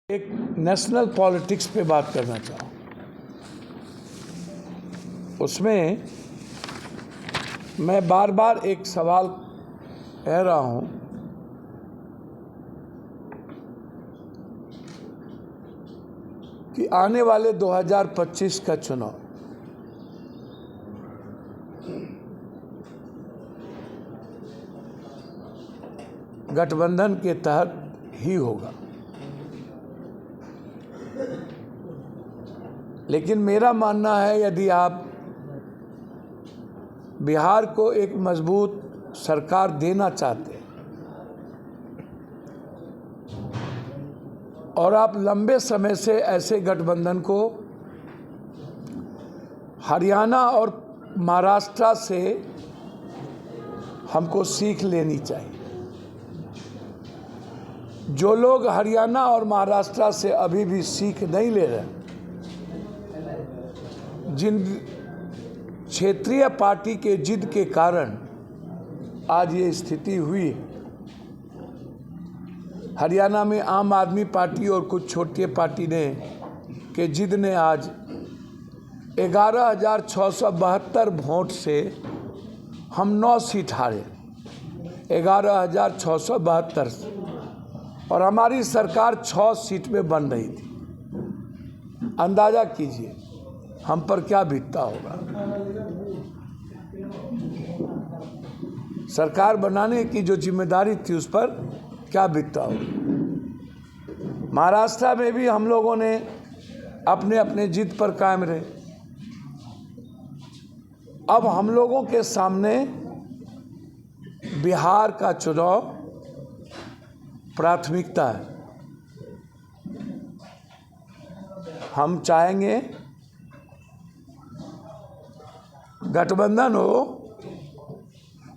एक national politics पे बात करना चाहूँ। उसमें मैं बार बार एक सवाल कह रहा हूँ कि आने वाले 2025 का चुनाव गठबंधन के तहत ही होगा, लेकिन मेरा मानना है यदि आप बिहार को एक मजबूत सरकार देना चाहते हैं और आप लंबे समय से ऐसे गठबंधन को हरियाणा और महाराष्ट्र से हमको सीख लेनी चाहिए। जो लोग हरियाणा और महाराष्ट्र से अभी भी सीख नहीं ले रहे, जिन क्षेत्रीय पार्टी के जिद के कारण आज ये स्थिति हुई, हरियाणा में आम आदमी पार्टी और कुछ छोटी पार्टी के जिद ने आज 11,672 वोट से हम 9 सीट हारे, 11,672 से, और हमारी सरकार 6 सीट में बन रही थी। अंदाजा कीजिए हम पर क्या बीतता होगा। सरकार बनाने की जो जिम्मेदारी थी उस पर क्या बीतता होगा। महाराष्ट्र में भी हम लोगों ने अपने अपने जिद पर कायम रहे। अब हम लोगों के सामने बिहार का चुनाव प्राथमिकता है। हम चाहेंगे गठबंधन हो,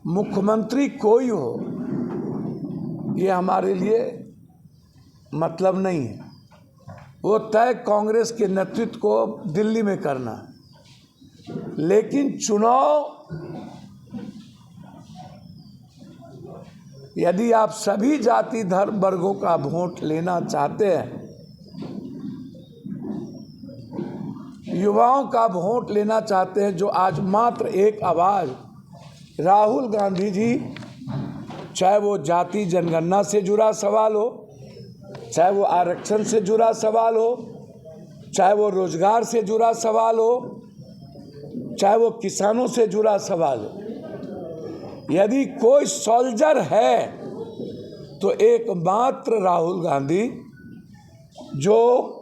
मुख्यमंत्री कोई हो, ये हमारे लिए मतलब नहीं है। वो तय कांग्रेस के नेतृत्व को दिल्ली में करना है, लेकिन चुनाव यदि आप सभी जाति धर्म वर्गों का वोट लेना चाहते हैं, युवाओं का वोट लेना चाहते हैं, जो आज मात्र एक आवाज़ राहुल गांधी जी, चाहे वो जाति जनगणना से जुड़ा सवाल हो, चाहे वो आरक्षण से जुड़ा सवाल हो, चाहे वो रोजगार से जुड़ा सवाल हो, चाहे वो किसानों से जुड़ा सवाल हो, यदि कोई सोल्जर है तो एकमात्र राहुल गांधी, जो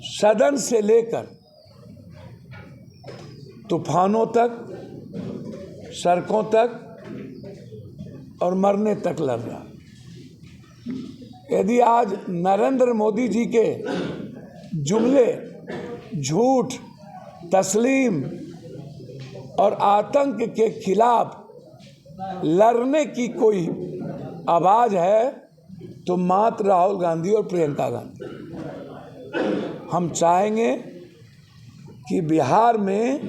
सदन से लेकर तूफानों तक, सड़कों तक और मरने तक लड़ रहा। यदि आज नरेंद्र मोदी जी के जुमले, झूठ, तस्लीम और आतंक के खिलाफ लड़ने की कोई आवाज़ है तो मात्र राहुल गांधी और प्रियंका गांधी। हम चाहेंगे कि बिहार में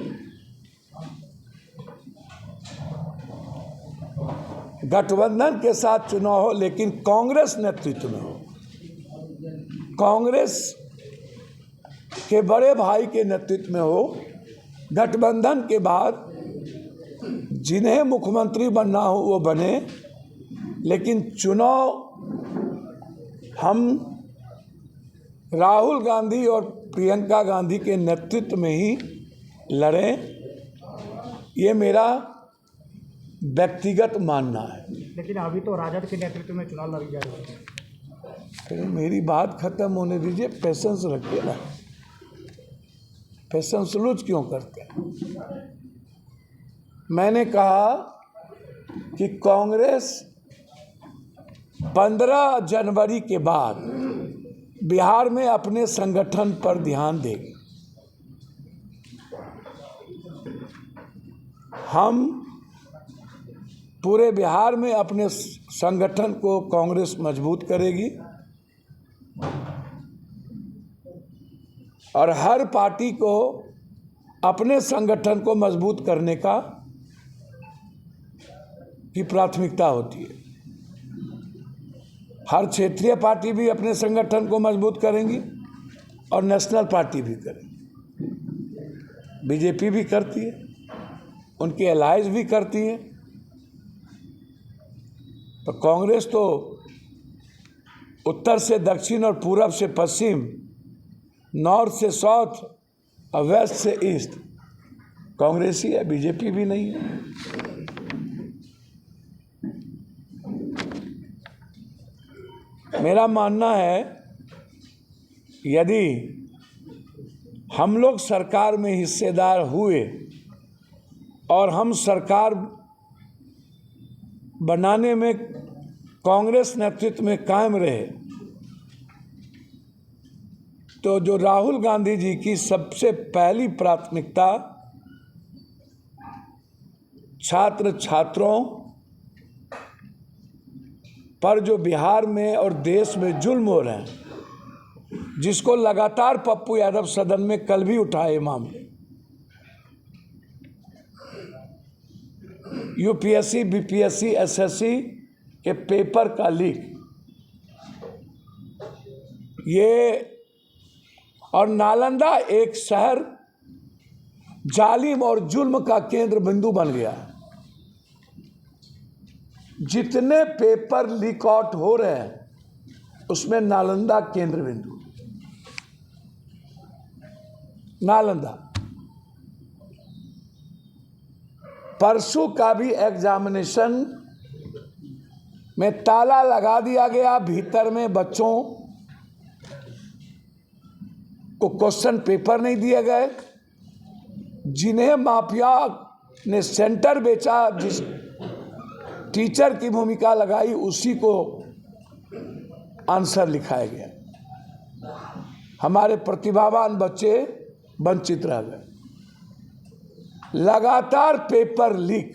गठबंधन के साथ चुनाव हो, लेकिन कांग्रेस नेतृत्व में हो। कांग्रेस के बड़े भाई के नेतृत्व में हो। गठबंधन के बाद जिन्हें मुख्यमंत्री बनना हो वो बने, लेकिन चुनाव हम राहुल गांधी और प्रियंका गांधी के नेतृत्व में ही लड़ें। ये मेरा व्यक्तिगत मानना है। लेकिन अभी तो राजद के नेतृत्व में चुनाव लड़ जा रहे हैं। मेरी बात खत्म होने दीजिए, पेशेंस रखिए ना। पेशेंस लूज क्यों करते हैं? मैंने कहा कि कांग्रेस 15 जनवरी के बाद बिहार में अपने संगठन पर ध्यान देगी। हम पूरे बिहार में अपने संगठन को कांग्रेस मजबूत करेगी और हर पार्टी को अपने संगठन को मजबूत करने की प्राथमिकता होती है। हर क्षेत्रीय पार्टी भी अपने संगठन को मजबूत करेंगी और नेशनल पार्टी भी करेंगी। बीजेपी भी करती है, उनकी अलायंस भी करती है, तो कांग्रेस तो उत्तर से दक्षिण और पूरब से पश्चिम, नॉर्थ से साउथ और वेस्ट से ईस्ट कांग्रेस ही है, बीजेपी भी नहीं है। मेरा मानना है यदि हम लोग सरकार में हिस्सेदार हुए और हम सरकार बनाने में कांग्रेस नेतृत्व में कायम रहे, तो जो राहुल गांधी जी की सबसे पहली प्राथमिकता छात्र छात्रों पर जो बिहार में और देश में जुल्म हो रहे हैं, जिसको लगातार पप्पू यादव सदन में कल भी उठाए मामले, यूपीएससी, बीपीएससी, एसएससी के पेपर का लीक, ये और नालंदा एक शहर जालिम और जुल्म का केंद्र बिंदु बन गया। जितने पेपर लीक आउट हो रहे हैं उसमें नालंदा केंद्र बिंदु। नालंदा परसों का भी एग्जामिनेशन में ताला लगा दिया गया, भीतर में बच्चों को क्वेश्चन पेपर नहीं दिए गए। जिन्हें माफिया ने सेंटर बेचा, जिस टीचर की भूमिका लगाई, उसी को आंसर लिखाया गया। हमारे प्रतिभावान बच्चे वंचित रह गए। लगातार पेपर लीक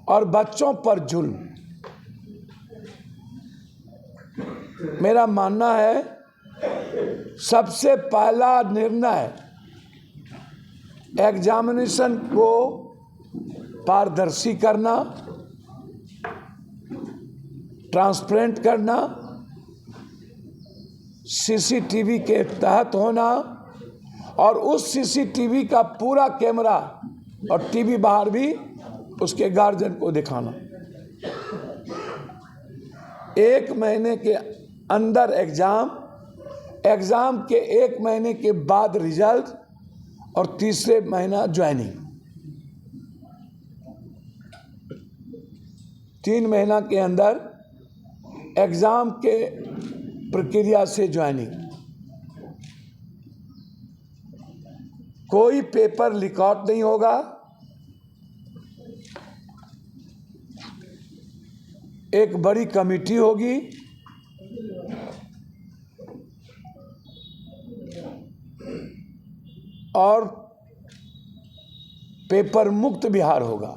और बच्चों पर जुल्म। मेरा मानना है सबसे पहला निर्णय एग्जामिनेशन को पारदर्शी करना, ट्रांसपेरेंट करना, सीसीटीवी के तहत होना और उस सीसीटीवी का पूरा कैमरा और टीवी बाहर भी उसके गार्जियन को दिखाना। 1 महीने के अंदर एग्जाम के 1 महीने के बाद रिजल्ट और तीसरे महीना ज्वाइनिंग। 3 महीना के अंदर एग्जाम के प्रक्रिया से ज्वाइनिंग। कोई पेपर लीक आउट नहीं होगा। एक बड़ी कमेटी होगी और पेपर मुक्त बिहार होगा।